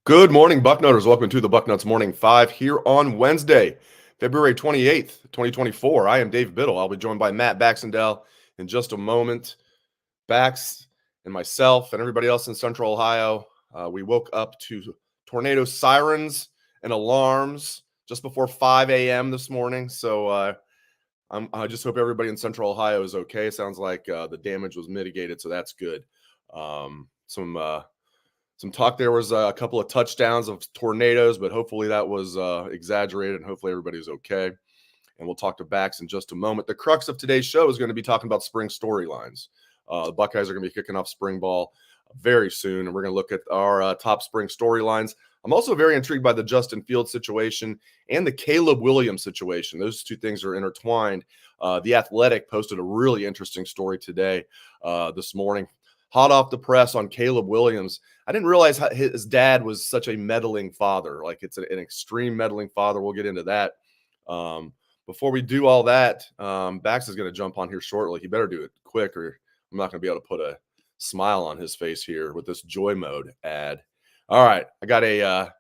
Good morning, Bucknutters. Welcome to the Bucknuts Morning 5 here on Wednesday, February 28th, 2024. I am Dave Biddle. I'll be joined by Matt Baxendell in just a moment. Bax and myself and everybody else in Central Ohio, we woke up to tornado sirens and alarms just before 5 a.m. this morning. So I just hope everybody in Central Ohio is okay. It sounds like the damage was mitigated, so that's good. Some talk there was a couple of touchdowns of tornadoes, but hopefully that was exaggerated and hopefully everybody's okay. And we'll talk to Bax in just a moment. The crux of today's show is going to be talking about spring storylines. The Buckeyes are going to be kicking off spring ball very soon, and we're going to look at our top spring storylines. I'm also very intrigued by the Justin Fields situation and the Caleb Williams situation. Those two things are intertwined. The Athletic posted a really interesting story today, this morning, hot off the press on Caleb Williams. I didn't realize how his dad was such a meddling father. Like, it's an extreme meddling father. We'll get into that. Before we do all that, Bax is going to jump on here shortly. He better do it quick or I'm not going to be able to put a smile on his face here with this Joy Mode ad. All right, I got to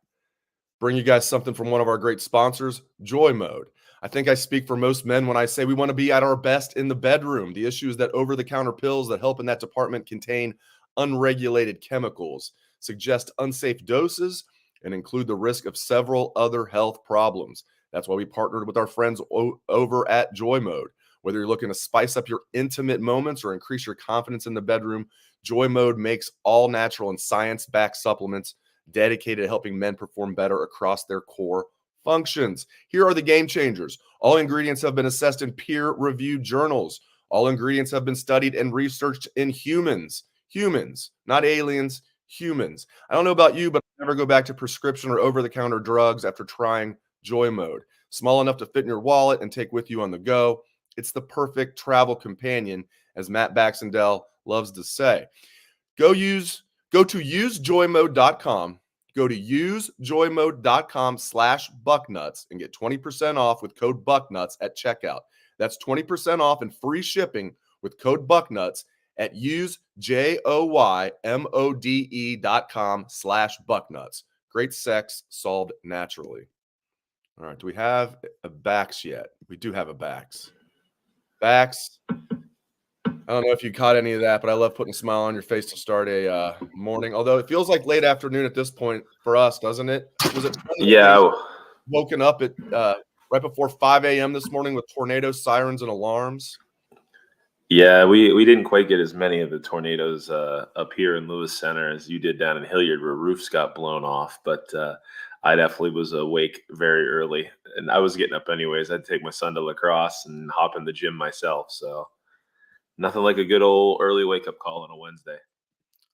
bring you guys something from one of our great sponsors, Joy Mode. I think I speak for most men when I say we want to be at our best in the bedroom. The issue is that over-the-counter pills that help in that department contain unregulated chemicals, suggest unsafe doses, and include the risk of several other health problems. That's why we partnered with our friends over at Joy Mode. Whether you're looking to spice up your intimate moments or increase your confidence in the bedroom, Joy Mode makes all natural and science-backed supplements dedicated to helping men perform better across their core functions. Here are the game changers. All ingredients have been assessed in peer-reviewed journals. All ingredients have been studied and researched in humans. Humans, not aliens, humans. I don't know about you, but I never go back to prescription or over-the-counter drugs after trying Joy Mode. Small enough to fit in your wallet and take with you on the go. It's the perfect travel companion, as Matt Baxendell loves to say. Go to usejoymode.com. Go to usejoymode.com/bucknuts and get 20% off with code bucknuts at checkout. That's 20% off and free shipping with code bucknuts at usejoymode.com/bucknuts. Great sex solved naturally. All right, do we have a Bax yet? We do have a Bax. Bax, I don't know if you caught any of that, but I love putting a smile on your face to start a morning. Although it feels like late afternoon at this point for us, doesn't it? Was it? Yeah. Woken up at right before 5 a.m. this morning with tornadoes, sirens, and alarms. Yeah, we didn't quite get as many of the tornadoes up here in Lewis Center as you did down in Hilliard, where roofs got blown off. But I definitely was awake very early, and I was getting up anyways. I'd take my son to lacrosse and hop in the gym myself. So nothing like a good old early wake-up call on a Wednesday.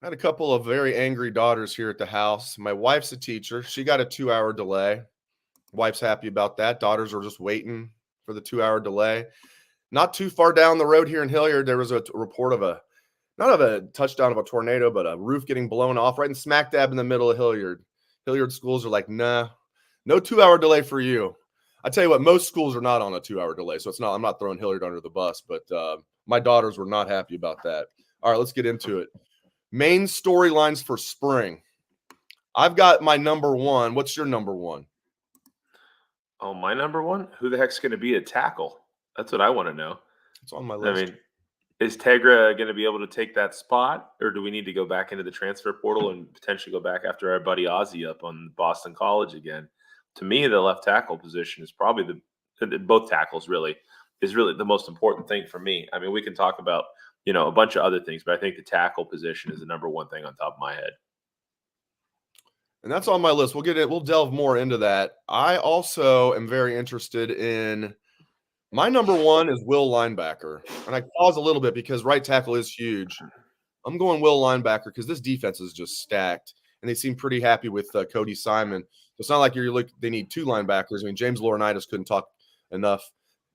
I had a couple of very angry daughters here at the house. My wife's a teacher. She got a 2-hour delay. Wife's happy about that. Daughters are just waiting for the 2-hour delay. Not too far down the road here in Hilliard, there was a report of not of a touchdown of a tornado, but a roof getting blown off right in smack dab in the middle of Hilliard. Hilliard schools are like, nah, no 2-hour delay for you. I tell you what, most schools are not on a 2-hour delay, so I'm not throwing Hilliard under the bus, but my daughters were not happy about that. All right, let's get into it. Main storylines for spring. I've got my number one. What's your number one? Oh, my number one? Who the heck's going to be a tackle? That's what I want to know. It's on my list. I mean, is Tegra going to be able to take that spot, or do we need to go back into the transfer portal and potentially go back after our buddy Ozzie up on Boston College again? To me, the left tackle position is probably both tackles really is really the most important thing for me. I mean, we can talk about, a bunch of other things, but I think the tackle position is the number one thing on top of my head. And that's on my list. We'll delve more into that. I also am very interested in my number one is Will linebacker. And I pause a little bit because right tackle is huge. I'm going Will linebacker because this defense is just stacked. And they seem pretty happy with Cody Simon. It's not like they need two linebackers. I mean, James Laurinaitis couldn't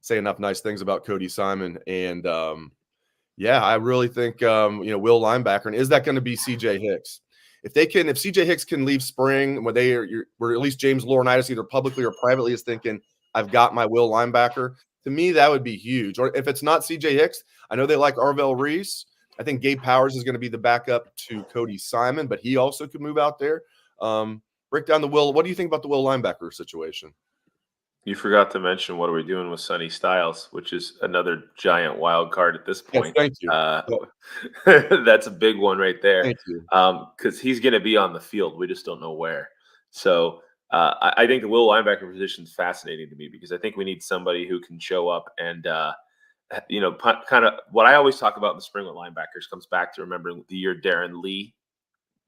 say enough nice things about Cody Simon. And I really think Will linebacker. And is that going to be CJ Hicks? If CJ Hicks can leave spring where at least James Laurinaitis either publicly or privately is thinking, I've got my Will linebacker, to me, that would be huge. Or if it's not CJ Hicks, I know they like Arvell Reese. I think Gabe Powers is going to be the backup to Cody Simon, but he also could move out there. But break down the Will. What do you think about the Will linebacker situation? You forgot to mention what are we doing with Sonny Styles, which is another giant wild card at this Yes, point. thank you. That's a big one right there. Thank you. Because he's going to be on the field. We just don't know where. So I think the Will linebacker position is fascinating to me because I think we need somebody who can show up and, kind of what I always talk about in the spring with linebackers comes back to remembering the year Darren Lee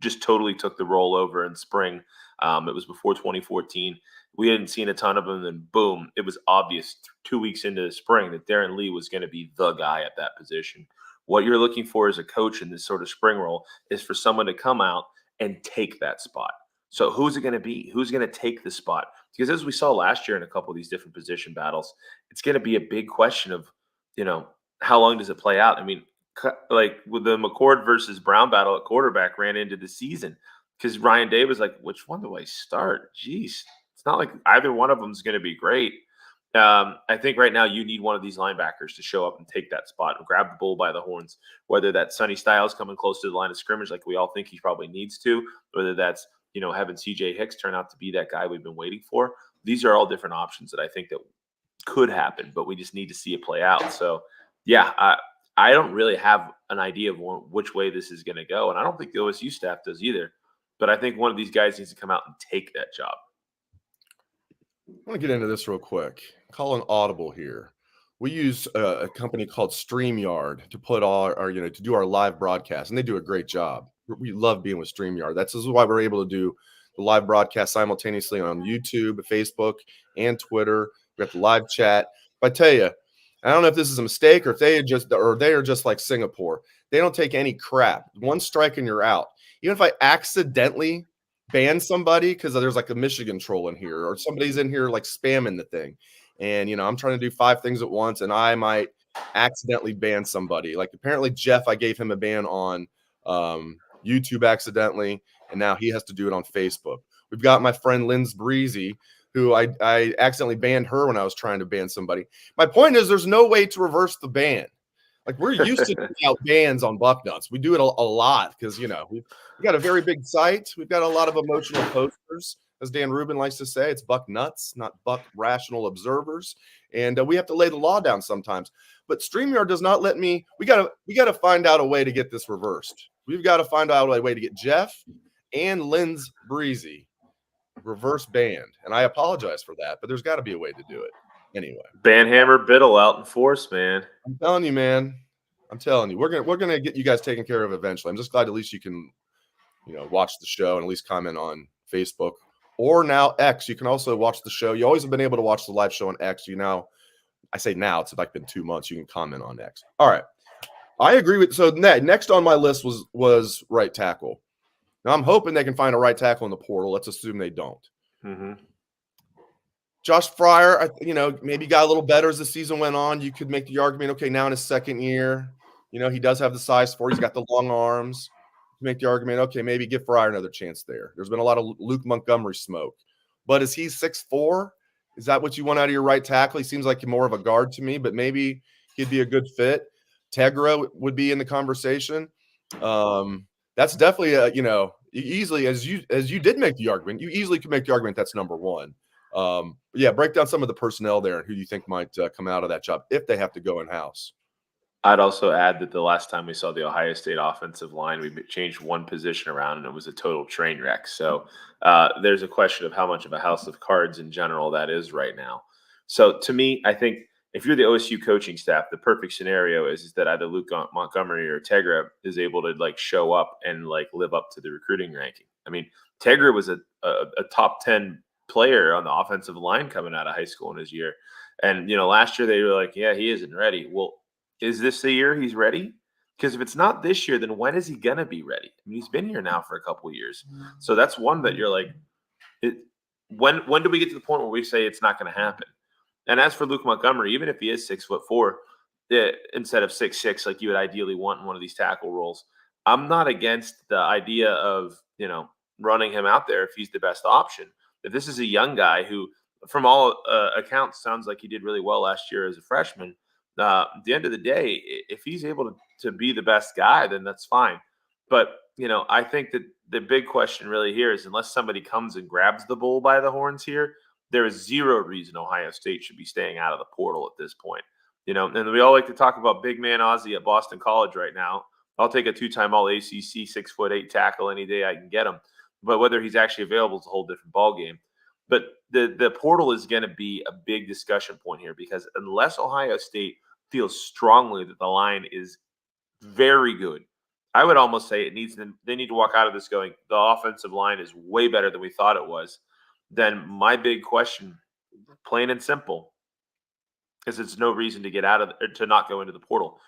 just totally took the role over in spring. It was before 2014. We hadn't seen a ton of them, and boom, it was obvious 2 weeks into the spring that Darren Lee was going to be the guy at that position. What you're looking for as a coach in this sort of spring role is for someone to come out and take that spot. So who's it going to be? Who's going to take the spot? Because as we saw last year in a couple of these different position battles, it's going to be a big question of, how long does it play out? I mean, like with the McCord versus Brown battle at quarterback ran into the season because Ryan Day was like, which one do I start? Jeez, it's not like either one of them is going to be great. I think right now you need one of these linebackers to show up and take that spot and grab the bull by the horns, whether that's Sonny Styles coming close to the line of scrimmage like we all think he probably needs to, whether that's, having CJ Hicks turn out to be that guy we've been waiting for. These are all different options that I think that could happen, but we just need to see it play out. So, yeah, I don't really have an idea of which way this is going to go, and I don't think the OSU staff does either. But I think one of these guys needs to come out and take that job. I want to get into this real quick. Call an audible here. We use a company called Streamyard to put all our to do our live broadcast, and they do a great job. We love being with Streamyard. This is why we're able to do the live broadcast simultaneously on YouTube, Facebook, and Twitter. We got the live chat. But I tell you, I don't know if this is a mistake or if they are just like Singapore. They don't take any crap. One strike and you're out. Even if I accidentally ban somebody because there's like a Michigan troll in here or somebody's in here like spamming the thing, and I'm trying to do 5 things at once, and I might accidentally ban somebody. Like apparently Jeff, I gave him a ban on YouTube accidentally, and now he has to do it on Facebook. We've got my friend Linz Breezy, who I accidentally banned her when I was trying to ban somebody. My point is there's no way to reverse the ban. Like we're used to doing out bans on Bucknuts. We do it a lot because, we've got a very big site. We've got a lot of emotional posters. As Dan Rubin likes to say, it's Bucknuts, not Buck Rational Observers. And we have to lay the law down sometimes. But StreamYard does not let me. We gotta find out a way to get this reversed. We've got to find out a way to get Jeff and Linz Breezy reverse banned. And I apologize for that, but there's got to be a way to do it. Anyway, Banhammer Biddle out in force, man. I'm telling you, man. I'm telling you, we're gonna get you guys taken care of eventually. I'm just glad at least you can, watch the show and at least comment on Facebook or now X. You can also watch the show. You always have been able to watch the live show on X. I say now, it's like been 2 months. You can comment on X. All right, I agree with. So next on my list was right tackle. Now I'm hoping they can find a right tackle in the portal. Let's assume they don't. Mm-hmm. Josh Fryer, maybe got a little better as the season went on. You could make the argument, okay, now in his second year, he does have the size for it. He's got the long arms. Make the argument, okay, maybe give Fryer another chance there. There's been a lot of Luke Montgomery smoke. But is he 6'4"? Is that what you want out of your right tackle? He seems like more of a guard to me, but maybe he'd be a good fit. Tegra would be in the conversation. That's definitely easily, as you did make the argument, you easily could make the argument that's number one. Yeah, break down some of the personnel there and who you think might come out of that job if they have to go in-house. I'd also add that the last time we saw the Ohio State offensive line, we changed one position around and it was a total train wreck. So there's a question of how much of a house of cards in general that is right now. So to me, I think if you're the OSU coaching staff, the perfect scenario is that either Luke Montgomery or Tegra is able to show up and live up to the recruiting ranking. I mean, Tegra was a top 10 player on the offensive line coming out of high school in his year. And, last year they were like, yeah, he isn't ready. Well, is this the year he's ready? Because if it's not this year, then when is he going to be ready? I mean, he's been here now for a couple of years. So that's one that you're like, when do we get to the point where we say it's not going to happen? And as for Luke Montgomery, even if he is 6'4", instead of 6'6", like you would ideally want in one of these tackle roles, I'm not against the idea of, running him out there if he's the best option. If this is a young guy who, from all accounts, sounds like he did really well last year as a freshman, at the end of the day, if he's able to be the best guy, then that's fine. But, I think that the big question really here is, unless somebody comes and grabs the bull by the horns here, there is zero reason Ohio State should be staying out of the portal at this point. And we all like to talk about big man Ozzie at Boston College right now. I'll take a 2-time All ACC 6'8" tackle any day I can get him. But whether he's actually available is a whole different ballgame. But the portal is going to be a big discussion point here, because unless Ohio State feels strongly that the line is very good, I would almost say they need to walk out of this going, the offensive line is way better than we thought it was. Then my big question, plain and simple, is it's no reason to get out of to not go into the portal.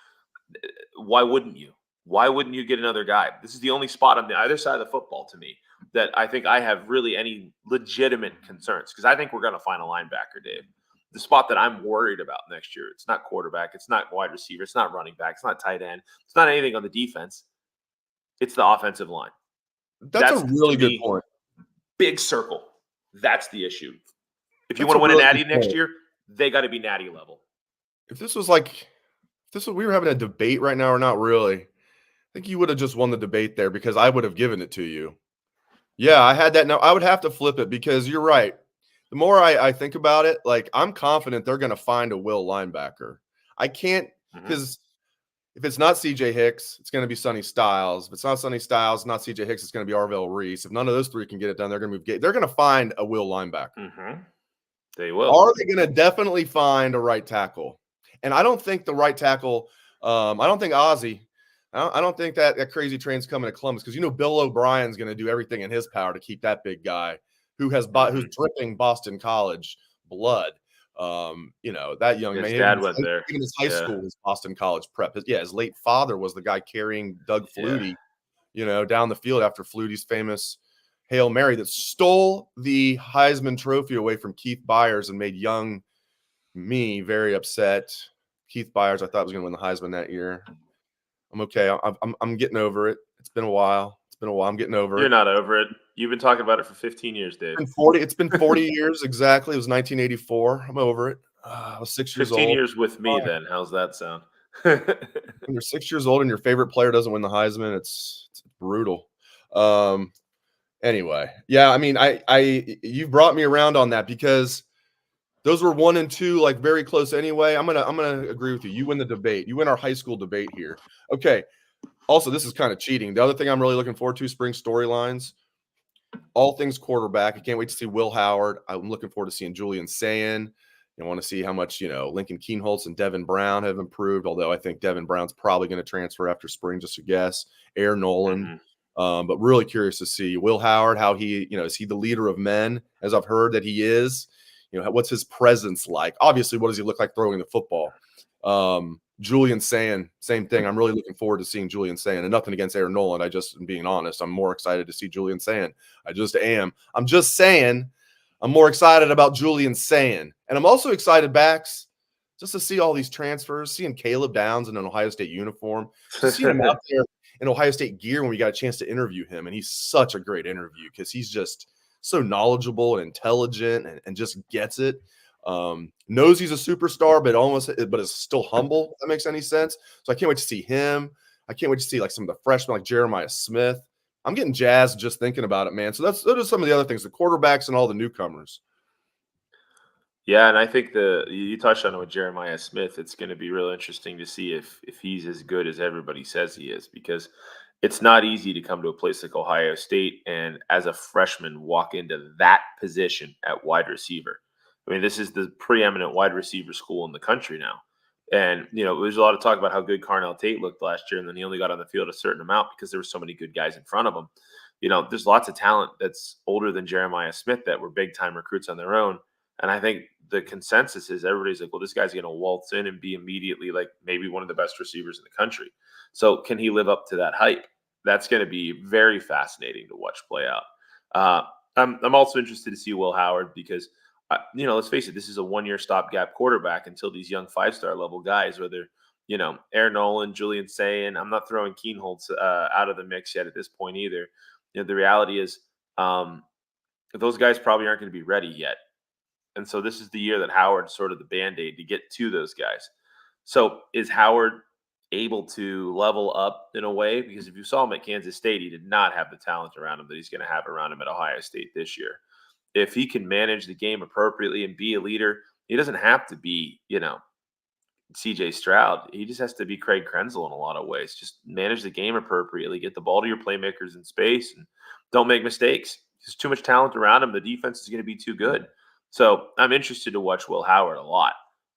Why wouldn't you? Why wouldn't you get another guy? This is the only spot on the other side of the football to me that I think I have really any legitimate concerns, because I think we're going to find a linebacker, Dave. The spot that I'm worried about next year, it's not quarterback, it's not wide receiver, it's not running back, it's not tight end, it's not anything on the defense. It's the offensive line. That's a really good point. Big circle. That's the issue. If you want to win a natty next year, they got to be natty level. If we were having a debate right now, or not really, I think you would have just won the debate there, because I would have given it to you. Yeah, I had that. Now I would have to flip it, because you're right. The more I think about it, like, I'm confident they're going to find a will linebacker. I can't, because if it's not CJ Hicks, it's going to be Sonny Styles. If it's not Sonny Styles, not CJ Hicks, it's going to be Arvell Reese. If none of those three can get it done, they're going to move. They're going to find a will linebacker. They will. Are they going to definitely find a right tackle? And I don't think the right tackle. I don't think Ozzie. I don't think that crazy train's coming to Columbus, because Bill O'Brien's going to do everything in his power to keep that big guy who's dripping Boston College blood. That young man. His dad went there. Even his high school was Boston College prep. His late father was the guy carrying Doug Flutie, down the field after Flutie's famous Hail Mary that stole the Heisman Trophy away from Keith Byers and made young me very upset. Keith Byers, I thought, was going to win the Heisman that year. I'm okay. I'm getting over it. It's been a while. I'm getting over it. You're not over it. You've been talking about it for 15 years, Dave. It's been 40 years exactly. It was 1984. I'm over it. I was 6 years old. 15 years with me, then. How's that sound? When you're 6 years old and your favorite player doesn't win the Heisman, it's brutal. Anyway, yeah, I mean, you brought me around on that, because those were 1 and 2, like, very close anyway. I'm gonna agree with you. You win the debate. You win our high school debate here. Okay. Also, this is kind of cheating. The other thing I'm really looking forward to, spring storylines, all things quarterback. I can't wait to see Will Howard. I'm looking forward to seeing Julian Sayin. I want to see how much, Lincoln Keenholz and Devin Brown have improved, although I think Devin Brown's probably going to transfer after spring, just a guess. Aaron Nolan. But really curious to see Will Howard, how he, is he the leader of men, as I've heard that he is? What's his presence like? Obviously, what does he look like throwing the football? Julian Sayin, same thing. I'm really looking forward to seeing Julian Sayin, and nothing against Aaron Nolan. I just am being honest. I'm more excited to see Julian Sayin. I just am. I'm just saying I'm more excited about Julian Sayin. And I'm also excited, Bax, just to see all these transfers, seeing Caleb Downs in an Ohio State uniform, to see him out there in Ohio State gear when we got a chance to interview him. And he's such a great interview, because he's just so knowledgeable and intelligent and just gets it. Knows he's a superstar, but is still humble, if that makes any sense. So I can't wait to see him. I can't wait to see, like, some of the freshmen, like Jeremiah Smith. I'm getting jazzed just thinking about it, man. So those are some of the other things, the quarterbacks and all the newcomers. Yeah, and I think you touched on it with Jeremiah Smith. It's going to be real interesting to see if he's as good as everybody says he is, because it's not easy to come to a place like Ohio State and, as a freshman, walk into that position at wide receiver. I mean, this is the preeminent wide receiver school in the country now. And, there's a lot of talk about how good Carnell Tate looked last year, and then he only got on the field a certain amount because there were so many good guys in front of him. There's lots of talent that's older than Jeremiah Smith that were big-time recruits on their own. And I think the consensus is everybody's like, well, this guy's going to waltz in and be immediately, like, maybe one of the best receivers in the country. So can he live up to that hype? That's going to be very fascinating to watch play out. I'm also interested to see Will Howard, because let's face it, this is a one-year stopgap quarterback until these young 5-star level guys, whether, Aaron Nolan, Julian Sayin, I'm not throwing Keenholz out of the mix yet at this point either. The reality is those guys probably aren't going to be ready yet. And so this is the year that Howard's sort of the Band-Aid to get to those guys. So is Howard able to level up in a way, because if you saw him at Kansas State, he did not have the talent around him that he's going to have around him at Ohio State this year. If he can manage the game appropriately and be a leader, he doesn't have to be, CJ Stroud. He just has to be Craig Krenzel in a lot of ways. Just manage the game appropriately, get the ball to your playmakers in space, and don't make mistakes. There's too much talent around him. The defense is going to be too good. So I'm interested to watch Will Howard a lot.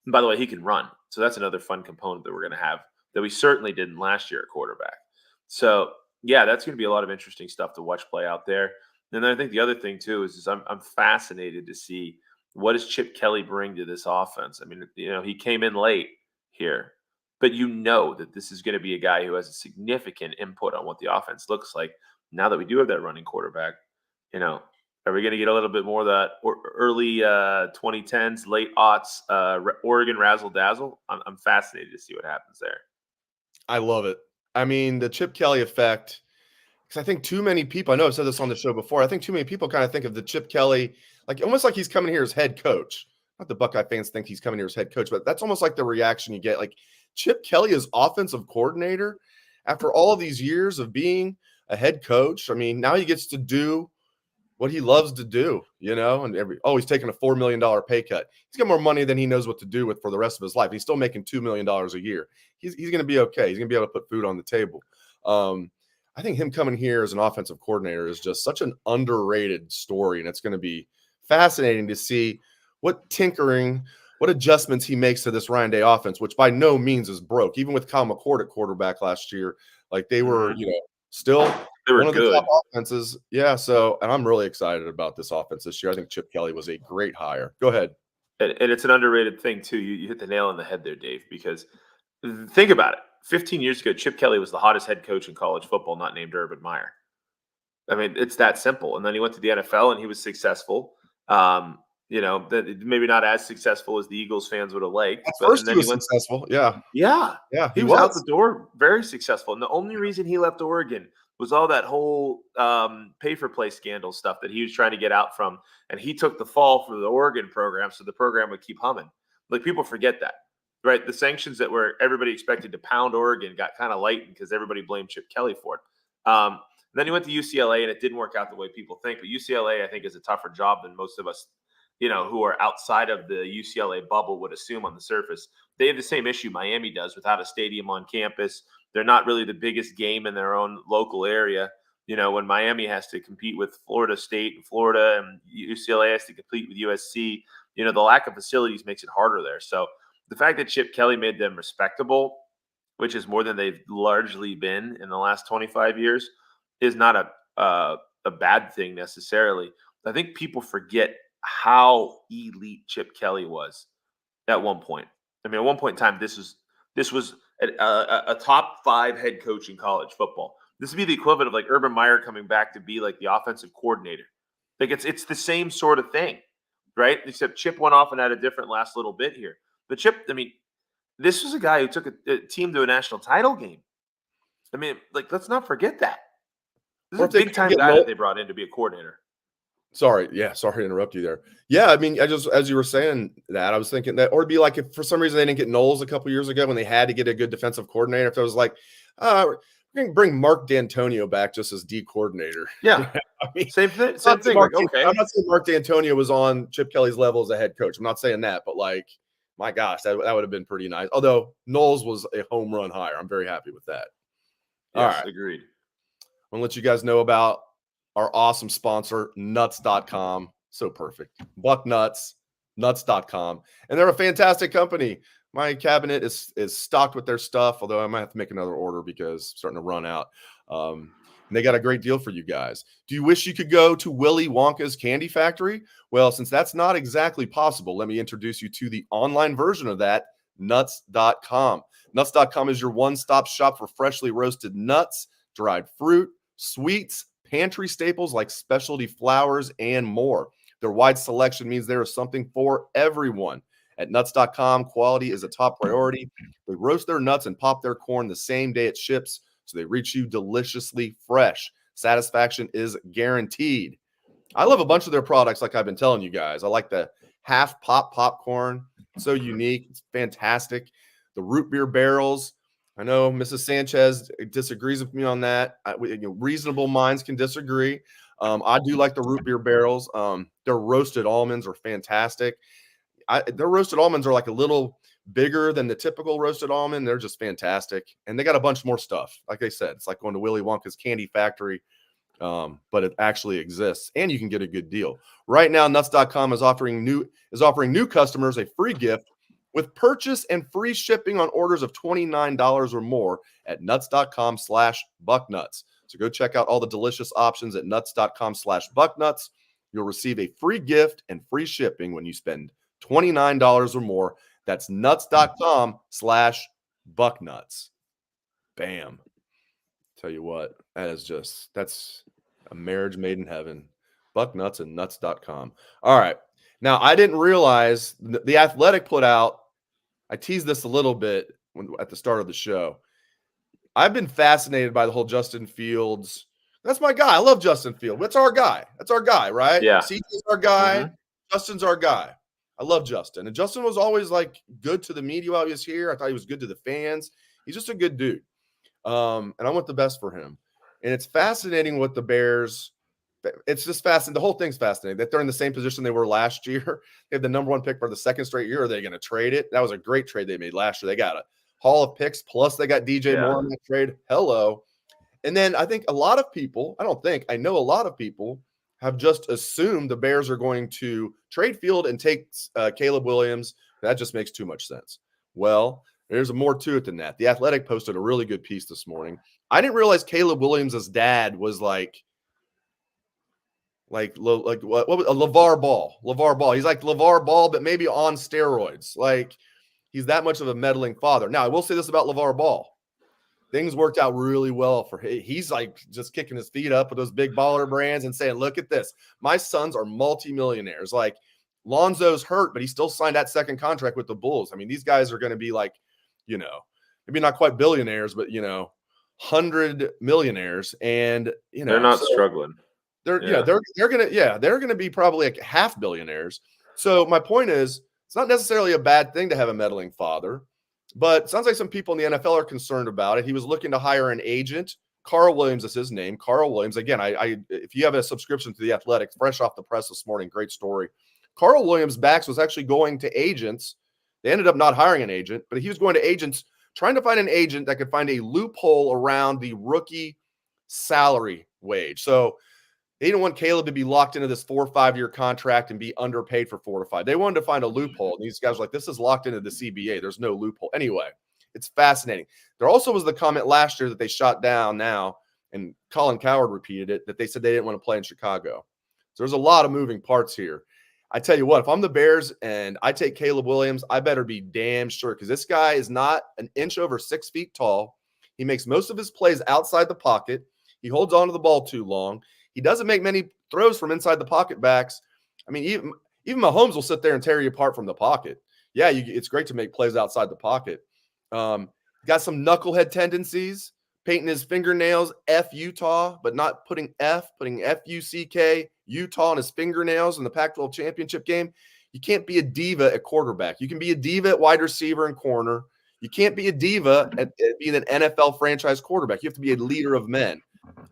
And by the way, he can run. So that's another fun component that we're going to have that we certainly didn't last year at quarterback. So, yeah, that's going to be a lot of interesting stuff to watch play out there. And then I think the other thing, too, is I'm fascinated to see what does Chip Kelly bring to this offense. I mean, he came in late here, but that this is going to be a guy who has a significant input on what the offense looks like now that we do have that running quarterback. Are we going to get a little bit more of that early 2010s, late aughts, Oregon razzle dazzle? I'm fascinated to see what happens there. I love it. I mean, the Chip Kelly effect, because I think too many people, I know I've said this on the show before, I think too many people kind of think of the Chip Kelly, like almost like he's coming here as head coach. Not the Buckeye fans think he's coming here as head coach, but that's almost like the reaction you get. Like Chip Kelly is offensive coordinator after all of these years of being a head coach. I mean, now he gets to do what he loves to do, and he's taking a $4 million pay cut. He's got more money than he knows what to do with for the rest of his life. He's still making $2 million a year. He's going to be okay. He's going to be able to put food on the table. I think him coming here as an offensive coordinator is just such an underrated story, and it's going to be fascinating to see what adjustments he makes to this Ryan Day offense, which by no means is broke. Even with Kyle McCord at quarterback last year, like they were, still one of the top offenses. Yeah. So, and I'm really excited about this offense this year. I think Chip Kelly was a great hire. Go ahead. And it's an underrated thing too. You hit the nail on the head there, Dave, because think about it. 15 years ago, Chip Kelly was the hottest head coach in college football, not named Urban Meyer. I mean, it's that simple. And then he went to the NFL and he was successful. Maybe not as successful as the Eagles fans would have liked. At first he was successful. Yeah. Yeah. He was out the door, very successful. And the only reason he left Oregon was all that whole pay-for-play scandal stuff that he was trying to get out from. And he took the fall for the Oregon program, so the program would keep humming. Like, people forget that, right? The sanctions that were everybody expected to pound Oregon got kind of lightened because everybody blamed Chip Kelly for it. Then he went to UCLA, and it didn't work out the way people think. But UCLA, I think, is a tougher job than most of us, who are outside of the UCLA bubble would assume on the surface. They have the same issue Miami does without a stadium on campus. They're not really the biggest game in their own local area. When Miami has to compete with Florida State and Florida, and UCLA has to compete with USC, the lack of facilities makes it harder there. So the fact that Chip Kelly made them respectable, which is more than they've largely been in the last 25 years, is not a bad thing necessarily. I think people forget how elite Chip Kelly was at one point. I mean, at one point in time, this was a top 5 head coach in college football. This would be the equivalent of like Urban Meyer coming back to be like the offensive coordinator. Like it's the same sort of thing, right? Except Chip went off and had a different last little bit here. But Chip, I mean, this was a guy who took a team to a national title game. I mean, like, let's not forget that. This is a big time guy that they brought in to be a coordinator. Sorry to interrupt you there. Yeah, I mean, as you were saying that, I was thinking that, or it'd be like if for some reason they didn't get Knowles a couple years ago when they had to get a good defensive coordinator. If it was like, we're going to bring Mark D'Antonio back just as D coordinator. Yeah, I mean, same thing. Okay, I'm not saying Mark D'Antonio was on Chip Kelly's level as a head coach. I'm not saying that, but like, my gosh, that would have been pretty nice. Although Knowles was a home run hire, I'm very happy with that. Yes, all right, agreed. I'm gonna let you guys know about our awesome sponsor, nuts.com. So perfect. Bucknuts, nuts.com. And they're a fantastic company. My cabinet is stocked with their stuff, although I might have to make another order because it's starting to run out. And they got a great deal for you guys. Do you wish you could go to Willy Wonka's Candy Factory? Well, since that's not exactly possible, let me introduce you to the online version of that, nuts.com. Nuts.com is your one-stop shop for freshly roasted nuts, dried fruit, sweets, pantry staples like specialty flours, and more. Their wide selection means there is something for everyone. At nuts.com, quality is a top priority. They roast their nuts and pop their corn the same day it ships, so they reach you deliciously fresh. Satisfaction is guaranteed. I love a bunch of their products, like I've been telling you guys. I like the half pop popcorn. So unique. It's fantastic. The root beer barrels. I know Mrs. Sanchez disagrees with me on that. Reasonable minds can disagree. I do like the root beer barrels. Their roasted almonds are fantastic. Their roasted almonds are like a little bigger than the typical roasted almond. They're just fantastic. And they got a bunch more stuff. Like I said, it's like going to Willy Wonka's candy factory, but it actually exists and you can get a good deal. Right now, nuts.com is offering new customers a free gift with purchase and free shipping on orders of $29 or more at nuts.com/bucknuts. So go check out all the delicious options at nuts.com/bucknuts. You'll receive a free gift and free shipping when you spend $29 or more. That's nuts.com/bucknuts. Bam. Tell you what, that's a marriage made in heaven. Bucknuts and nuts.com. All right. Now, I didn't realize the Athletic put out, I teased this a little bit at the start of the show. I've been fascinated by the whole Justin Fields. That's my guy. I love Justin Fields. That's our guy. That's our guy, right? Yeah. CJ's our guy. Mhm. Justin's our guy. I love Justin. And Justin was always like good to the media while he was here. I thought he was good to the fans. He's just a good dude. And I want the best for him. And it's fascinating what the Bears, it's just fascinating. The whole thing's fascinating that they're in the same position they were last year. They have the number one pick for the second straight year. Are they going to trade it? That was a great trade they made last year. They got a haul of picks, plus they got DJ Moore in that trade. Hello. And then I think a lot of people, I know a lot of people have just assumed the Bears are going to trade Field and take Caleb Williams. That just makes too much sense. Well, there's more to it than that. The Athletic posted a really good piece this morning. I didn't realize Caleb Williams' dad was like what LeVar Ball. LeVar Ball. He's like LeVar Ball, but maybe on steroids. Like he's that much of a meddling father. Now, I will say this about LeVar Ball. Things worked out really well for him. He's like just kicking his feet up with those big baller brands and saying, look at this. My sons are multimillionaires. Like Lonzo's hurt, but he still signed that second contract with the Bulls. I mean, these guys are going to be like, maybe not quite billionaires, but 100 millionaires. And they're not struggling. They're gonna be probably like half billionaires. So my point is, it's not necessarily a bad thing to have a meddling father, but it sounds like some people in the NFL are concerned about it. He was looking to hire an agent. Carl Williams is his name. Carl Williams. Again, if you have a subscription to the Athletic, fresh off the press this morning, great story. Carl Williams' backs was actually going to agents. They ended up not hiring an agent, but he was going to agents, trying to find an agent that could find a loophole around the rookie salary wage. So they didn't want Caleb to be locked into this 4 or 5 year contract and be underpaid for 4 or 5. They wanted to find a loophole. And these guys were like, this is locked into the CBA. There's no loophole. Anyway, it's fascinating. There also was the comment last year that they shot down now, and Colin Cowherd repeated it, that they said they didn't want to play in Chicago. So there's a lot of moving parts here. I tell you what, if I'm the Bears and I take Caleb Williams, I better be damn sure, because this guy is not an inch over 6 feet tall. He makes most of his plays outside the pocket. He holds on to the ball too long. He doesn't make many throws from inside the pocket backs. I mean, even Mahomes will sit there and tear you apart from the pocket. Yeah, it's great to make plays outside the pocket. Got some knucklehead tendencies, painting his fingernails F Utah, but not putting F-U-C-K, Utah on his fingernails in the Pac-12 championship game. You can't be a diva at quarterback. You can be a diva at wide receiver and corner. You can't be a diva at being an NFL franchise quarterback. You have to be a leader of men.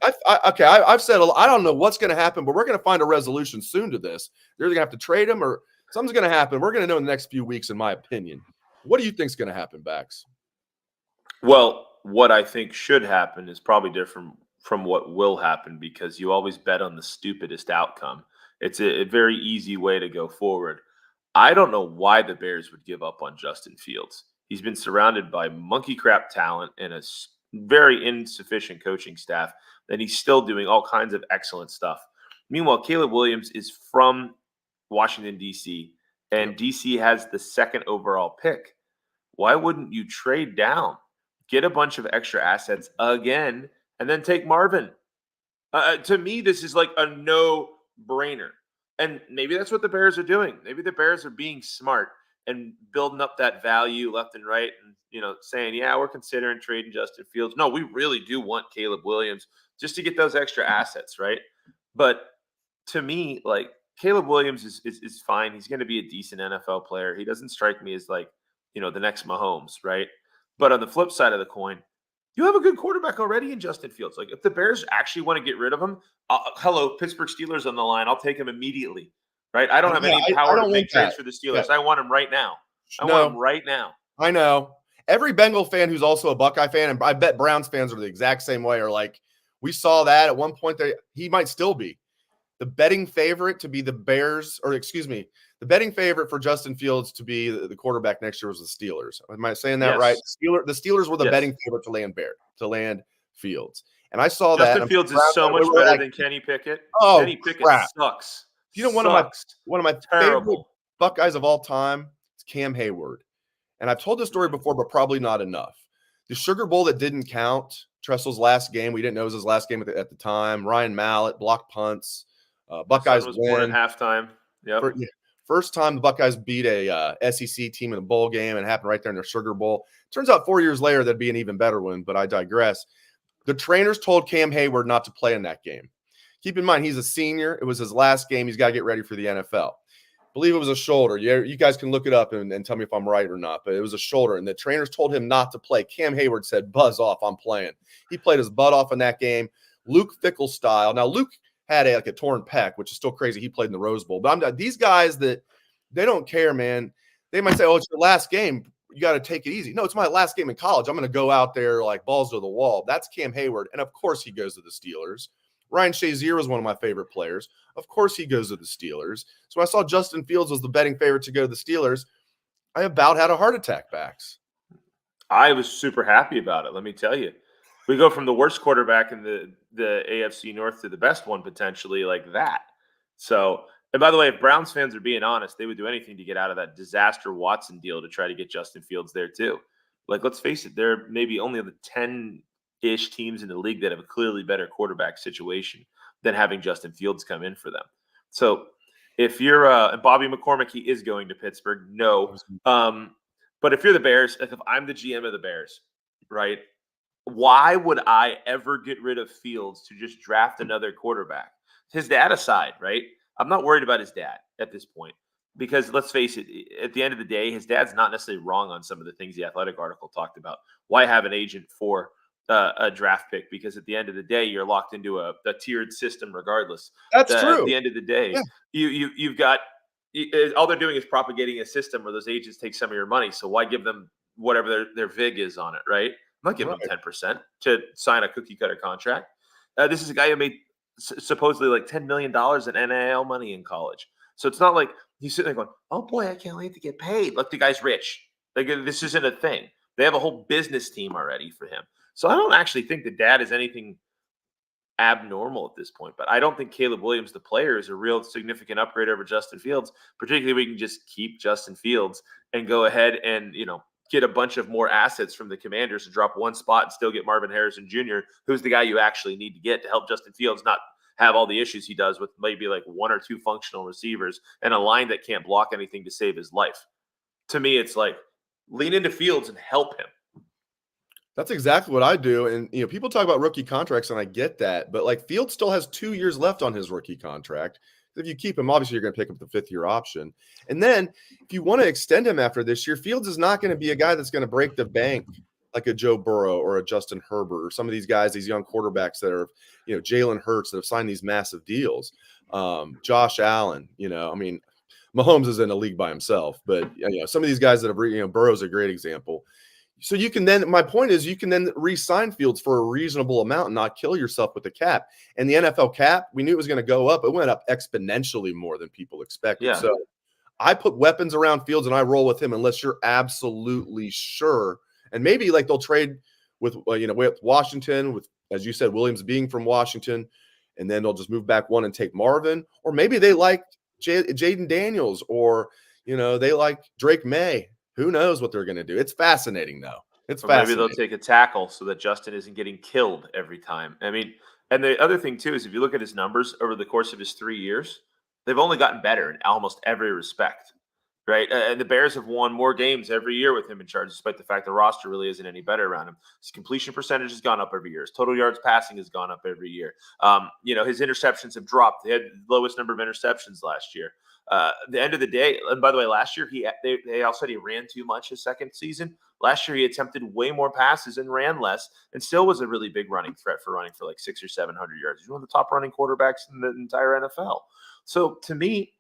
I've said I don't know what's going to happen, but we're going to find a resolution soon to this. They're either going to have to trade him or something's going to happen. We're going to know in the next few weeks, in my opinion. What do you think is going to happen, Bax? Well, what I think should happen is probably different from what will happen, because you always bet on the stupidest outcome. It's a very easy way to go forward. I don't know why the Bears would give up on Justin Fields. He's been surrounded by monkey crap talent and a very insufficient coaching staff, and he's still doing all kinds of excellent stuff. Meanwhile, Caleb Williams is from Washington, D.C., and D.C. has the second overall pick. Why wouldn't you trade down, get a bunch of extra assets again, and then take Marvin? To me, this is like a no-brainer. And maybe that's what the Bears are doing. Maybe the Bears are being smart and building up that value left and right, and saying, yeah, we're considering trading Justin Fields. No, we really do want Caleb Williams just to get those extra assets, right? But to me, like, Caleb Williams is fine. He's going to be a decent NFL player. He doesn't strike me as like, the next Mahomes, right? But on the flip side of the coin, you have a good quarterback already in Justin Fields. Like, if the Bears actually want to get rid of him, hello, Pittsburgh Steelers on the line. I'll take him immediately, right? I don't have Yeah, any I power to don't make want trades that. for the Steelers. I want him right now. I want him No, right now. I know. Every Bengal fan who's also a Buckeye fan, and I bet Browns fans are the exact same way, are like, we saw that at one point that he might still be the betting favorite to be the Bears, or excuse me, the betting favorite for Justin Fields to be the quarterback next year was the Steelers. Am I saying that right? The Steelers were the betting favorite to land Fields. And I saw that. Justin Fields is so much better than Kenny Pickett. Oh, Kenny Pickett crap. sucks. You know, one of my favorite Buckeyes of all time is Cam Hayward. And I've told this story before, but probably not enough. The Sugar Bowl that didn't count, Tressel's last game, we didn't know it was his last game at the time. Ryan Mallett, block punts. Buckeyes was win. Born at halftime. Yep. First time the Buckeyes beat a SEC team in a bowl game, and it happened right there in their Sugar Bowl. Turns out 4 years later, that'd be an even better one, but I digress. The trainers told Cam Hayward not to play in that game. Keep in mind, he's a senior. It was his last game. He's got to get ready for the NFL. I believe it was a shoulder. You guys can look it up and tell me if I'm right or not, but it was a shoulder, and the trainers told him not to play. Cam Hayward said, buzz off, I'm playing. He played his butt off in that game, Luke Fickell style. Now, Luke had a torn pec, which is still crazy. He played in the Rose Bowl. But these guys that they don't care, man. They might say, oh, it's your last game. You got to take it easy. No, it's my last game in college. I'm going to go out there like balls to the wall. That's Cam Hayward. And, of course, he goes to the Steelers. Ryan Shazier was one of my favorite players. Of course he goes to the Steelers. So when I saw Justin Fields was the betting favorite to go to the Steelers, I about had a heart attack, Bax. I was super happy about it, let me tell you. We go from the worst quarterback in the AFC North to the best one potentially like that. So, and by the way, if Browns fans are being honest, they would do anything to get out of that disaster Watson deal to try to get Justin Fields there too. Like, let's face it, there are maybe only the 10-ish teams in the league that have a clearly better quarterback situation than having Justin Fields come in for them. So if you're Bobby McCormick, he is going to Pittsburgh. No. But if you're the Bears, if I'm the GM of the Bears, right, why would I ever get rid of Fields to just draft another quarterback? His dad aside, right? I'm not worried about his dad at this point because let's face it, at the end of the day, his dad's not necessarily wrong on some of the things the Athletic article talked about. Why have an agent for a draft pick? Because at the end of the day, you're locked into a tiered system regardless. That's true. At the end of the day, you've got all they're doing is propagating a system where those agents take some of your money. So why give them whatever their VIG is on it, right? I'm not giving them 10% to sign a cookie cutter contract. This is a guy who made supposedly like $10 million in NIL money in college. So it's not like he's sitting there going, oh boy, I can't wait to get paid. Look, the guy's rich. Like, this isn't a thing. They have a whole business team already for him. So I don't actually think the dad is anything abnormal at this point, but I don't think Caleb Williams, the player, is a real significant upgrade over Justin Fields, particularly we can just keep Justin Fields and go ahead and, get a bunch of more assets from the Commanders to drop one spot and still get Marvin Harrison Jr., who's the guy you actually need to get to help Justin Fields not have all the issues he does with maybe like one or two functional receivers and a line that can't block anything to save his life. To me, it's like lean into Fields and help him. That's exactly what I do. And, people talk about rookie contracts, and I get that. But, like, Fields still has 2 years left on his rookie contract. If you keep him, obviously you're going to pick up the fifth-year option. And then if you want to extend him after this year, Fields is not going to be a guy that's going to break the bank like a Joe Burrow or a Justin Herbert or some of these guys, these young quarterbacks that are, Jalen Hurts that have signed these massive deals. Josh Allen, Mahomes is in a league by himself. But, some of these guys that have, Burrow's a great example. So you can then, my point is, you can then re-sign Fields for a reasonable amount and not kill yourself with the cap. And the NFL cap, we knew it was going to go up. It went up exponentially more than people expected. Yeah. So I put weapons around Fields and I roll with him unless you're absolutely sure. And maybe like they'll trade with Washington, with, as you said, Williams being from Washington, and then they'll just move back one and take Marvin. Or maybe they like Jaden Daniels, or, they like Drake May. Who knows what they're going to do? It's fascinating, though. It's fascinating. Maybe they'll take a tackle so that Justin isn't getting killed every time. And the other thing, too, is if you look at his numbers over the course of his 3 years, they've only gotten better in almost every respect, right? And the Bears have won more games every year with him in charge, despite the fact the roster really isn't any better around him. His completion percentage has gone up every year. His total yards passing has gone up every year. His interceptions have dropped. They had the lowest number of interceptions last year. The end of the day, and by the way, last year they all said he ran too much his second season. Last year he attempted way more passes and ran less, and still was a really big running threat for running for like 600 or 700 yards. He's one of the top running quarterbacks in the entire NFL. So to me,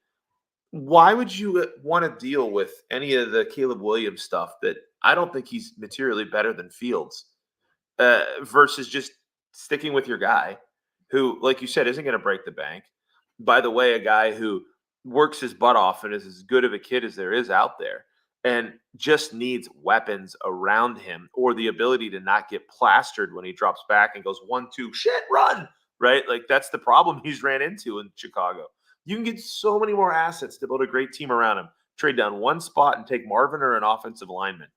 why would you want to deal with any of the Caleb Williams stuff that I don't think he's materially better than Fields versus just sticking with your guy who, like you said, isn't going to break the bank? By the way, a guy who works his butt off and is as good of a kid as there is out there and just needs weapons around him or the ability to not get plastered when he drops back and goes 1-2, shit, run, right? Like that's the problem he's ran into in Chicago. You can get so many more assets to build a great team around him. Trade down one spot and take Marvin or an offensive lineman.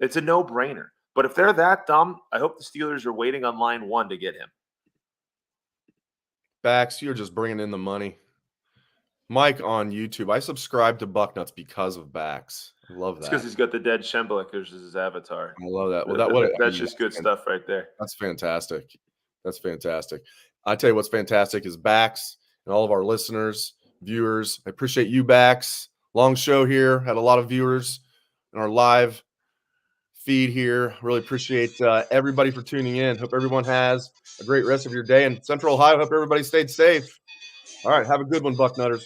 It's a no-brainer. But if they're that dumb, I hope the Steelers are waiting on line one to get him. Bax, you're just bringing in the money. Mike on YouTube, I subscribe to Bucknuts because of Bax. I love that. It's because he's got the dead Schembechers as his avatar. I love that. Well, that's just good stuff right there. That's fantastic. That's fantastic. I tell you what's fantastic is Bax and all of our listeners, viewers. I appreciate you, Bax. Long show here. Had a lot of viewers in our live feed here. Really appreciate everybody for tuning in. Hope everyone has a great rest of your day. In Central Ohio, hope everybody stayed safe. All right. Have a good one, Bucknutters.